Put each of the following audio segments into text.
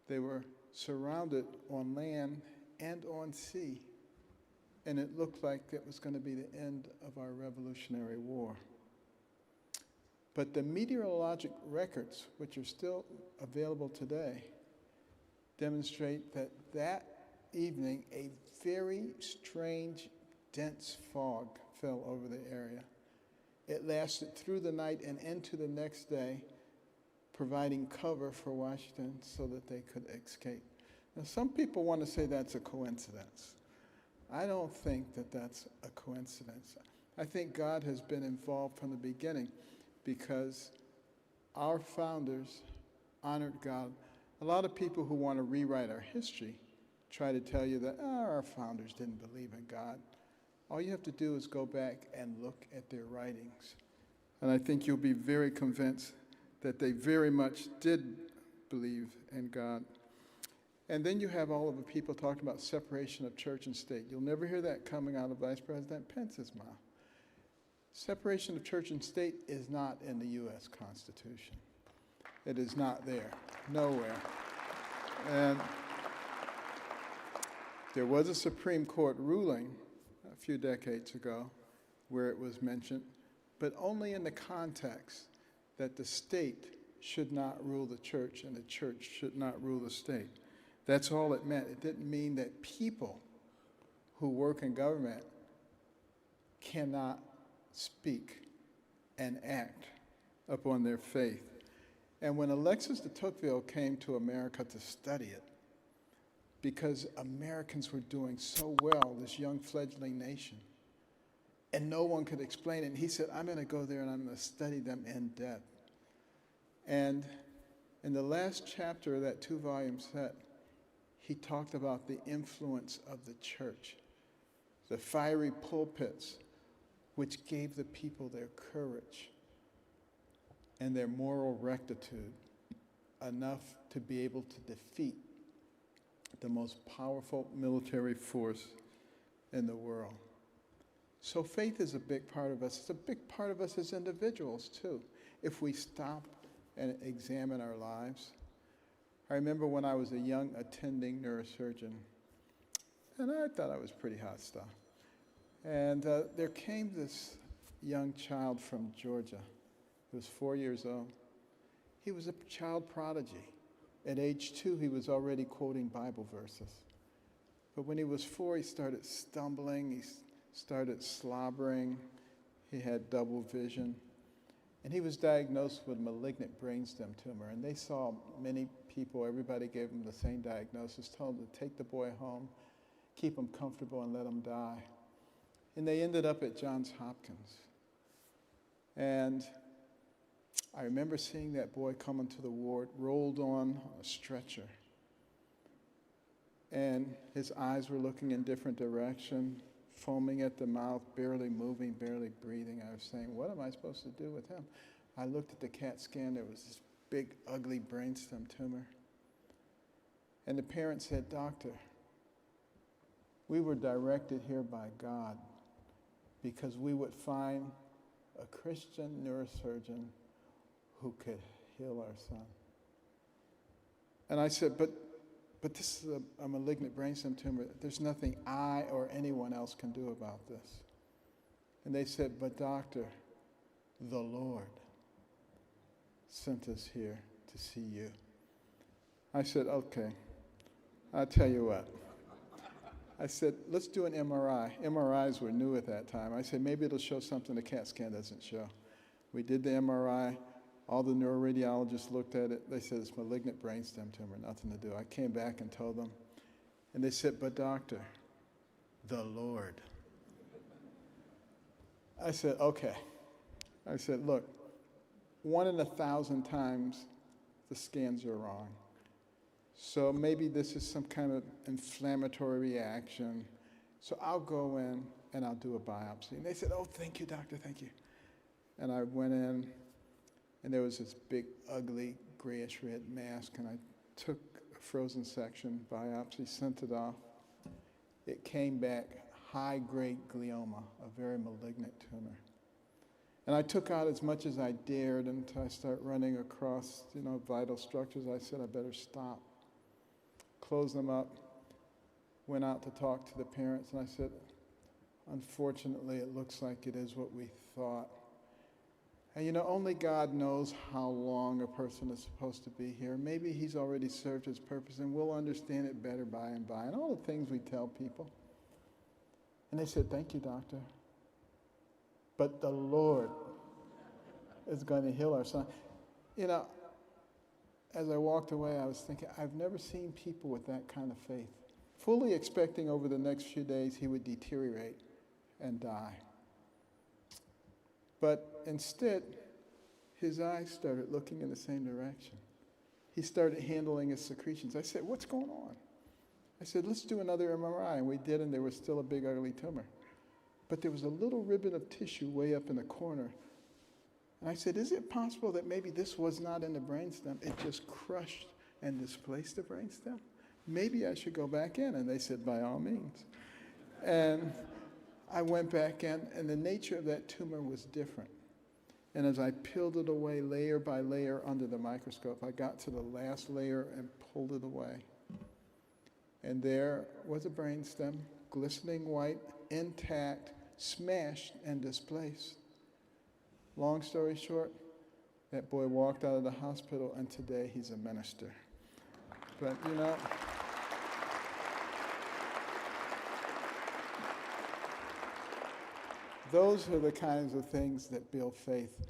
They were surrounded on land and on sea, and it looked like it was going to be the end of our Revolutionary War. But the meteorologic records, which are still available today, demonstrate that that evening a very strange, dense fog fell over the area. It lasted through the night and into the next day, providing cover for Washington so that they could escape. Now, some people want to say that's a coincidence. I don't think that that's a coincidence. I think God has been involved from the beginning because our founders honored God. A lot of people who want to rewrite our history try to tell you that our founders didn't believe in God. All you have to do is go back and look at their writings. And I think you'll be very convinced that they very much did believe in God. And then you have all of the people talking about separation of church and state. You'll never hear that coming out of Vice President Pence's mouth. Separation of church and state is not in the U.S. Constitution. It is not there, nowhere. And there was a Supreme Court ruling a few decades ago where it was mentioned, but only in the context that the state should not rule the church and the church should not rule the state. That's all it meant. It didn't mean that people who work in government cannot speak and act upon their faith. And when Alexis de Tocqueville came to America to study it, because Americans were doing so well, this young fledgling nation, and no one could explain it, and he said, I'm going to go there and I'm going to study them in depth. And in the last chapter of that 2-volume set, he talked about the influence of the church, the fiery pulpits, which gave the people their courage and their moral rectitude enough to be able to defeat the most powerful military force in the world. So faith is a big part of us. It's a big part of us as individuals, too, if we stop and examine our lives. I remember when I was a young attending neurosurgeon, and I thought I was pretty hot stuff. And there came this young child from Georgia. He was 4 years old. He was a child prodigy. At age 2, he was already quoting Bible verses. But when he was 4, he started stumbling, he started slobbering, he had double vision. And he was diagnosed with malignant brainstem tumor. And they saw many people, everybody gave him the same diagnosis, told him to take the boy home, keep him comfortable, and let him die. And they ended up at Johns Hopkins. And I remember seeing that boy come into the ward, rolled on a stretcher. And his eyes were looking in different directions, foaming at the mouth, barely moving, barely breathing. I was saying, what am I supposed to do with him? I looked at the CAT scan. There was this big, ugly brainstem tumor. And the parents said, Doctor, we were directed here by God because we would find a Christian neurosurgeon who could heal our son. And I said, but this is a malignant brainstem tumor. There's nothing I or anyone else can do about this. And they said, but doctor, the Lord sent us here to see you. I said, okay, I'll tell you what. I said, let's do an MRI. MRIs were new at that time. I said, maybe it'll show something the CAT scan doesn't show. We did the MRI. All the neuroradiologists looked at it. They said, it's malignant brainstem tumor, nothing to do. I came back and told them. And they said, but doctor, the Lord. I said, okay. I said, look, 1 in 1,000 times the scans are wrong. So maybe this is some kind of inflammatory reaction. So I'll go in and I'll do a biopsy. And they said, oh, thank you, doctor, thank you. And I went in, and there was this big, ugly, grayish-red mask, and I took a frozen section biopsy, sent it off. It came back high-grade glioma, a very malignant tumor. And I took out as much as I dared until I started running across, vital structures. I said, I better stop. closed them up, went out to talk to the parents, and I said, unfortunately, it looks like it is what we thought. And only God knows how long a person is supposed to be here. Maybe he's already served his purpose, and we'll understand it better by and by, and all the things we tell people. And they said, thank you, doctor. But the Lord is going to heal our son. As I walked away, I was thinking, I've never seen people with that kind of faith, fully expecting over the next few days he would deteriorate and die. But instead, his eyes started looking in the same direction. He started handling his secretions. I said, what's going on? I said, let's do another MRI. And we did, and there was still a big, ugly tumor. But there was a little ribbon of tissue way up in the corner. And I said, is it possible that maybe this was not in the brainstem? It just crushed and displaced the brainstem? Maybe I should go back in. And they said, by all means. And I went back in, and the nature of that tumor was different. And as I peeled it away layer by layer under the microscope, I got to the last layer and pulled it away. And there was a brainstem, glistening white, intact, smashed and displaced. Long story short, that boy walked out of the hospital, and today he's a minister. But those are the kinds of things that build faith.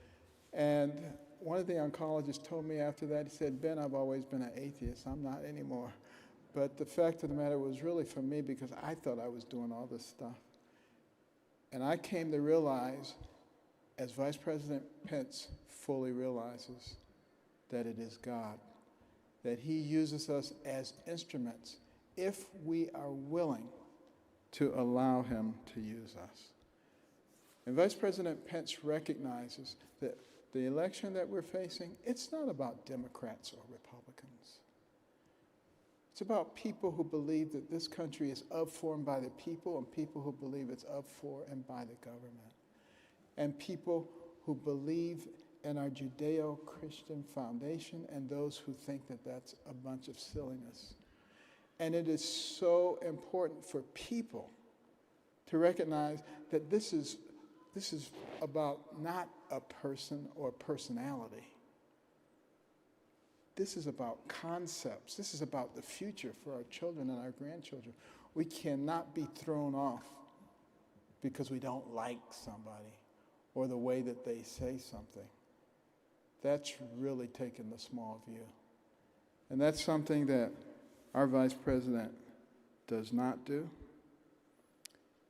And one of the oncologists told me after that, he said, Ben, I've always been an atheist. I'm not anymore. But the fact of the matter was really for me because I thought I was doing all this stuff. And I came to realize, as Vice President Pence fully realizes, that it is God, that he uses us as instruments if we are willing to allow him to use us. And Vice President Pence recognizes that the election that we're facing, it's not about Democrats or Republicans. It's about people who believe that this country is of, for, and by the people, and people who believe it's of, for, and by the government. And people who believe in our Judeo-Christian foundation, and those who think that that's a bunch of silliness. And it is so important for people to recognize that this is about not a person or personality. This is about concepts. This is about the future for our children and our grandchildren. We cannot be thrown off because we don't like somebody or the way that they say something. That's really taking the small view. And that's something that our vice president does not do.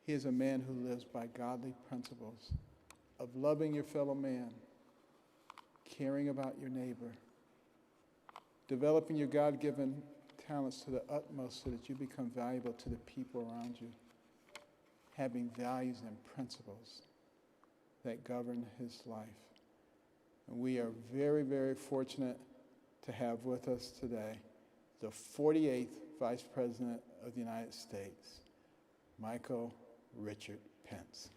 He is a man who lives by godly principles of loving your fellow man, caring about your neighbor, developing your God-given talents to the utmost so that you become valuable to the people around you, having values and principles that govern his life. And we are very, very fortunate to have with us today the 48th Vice President of the United States, Michael Richard Pence.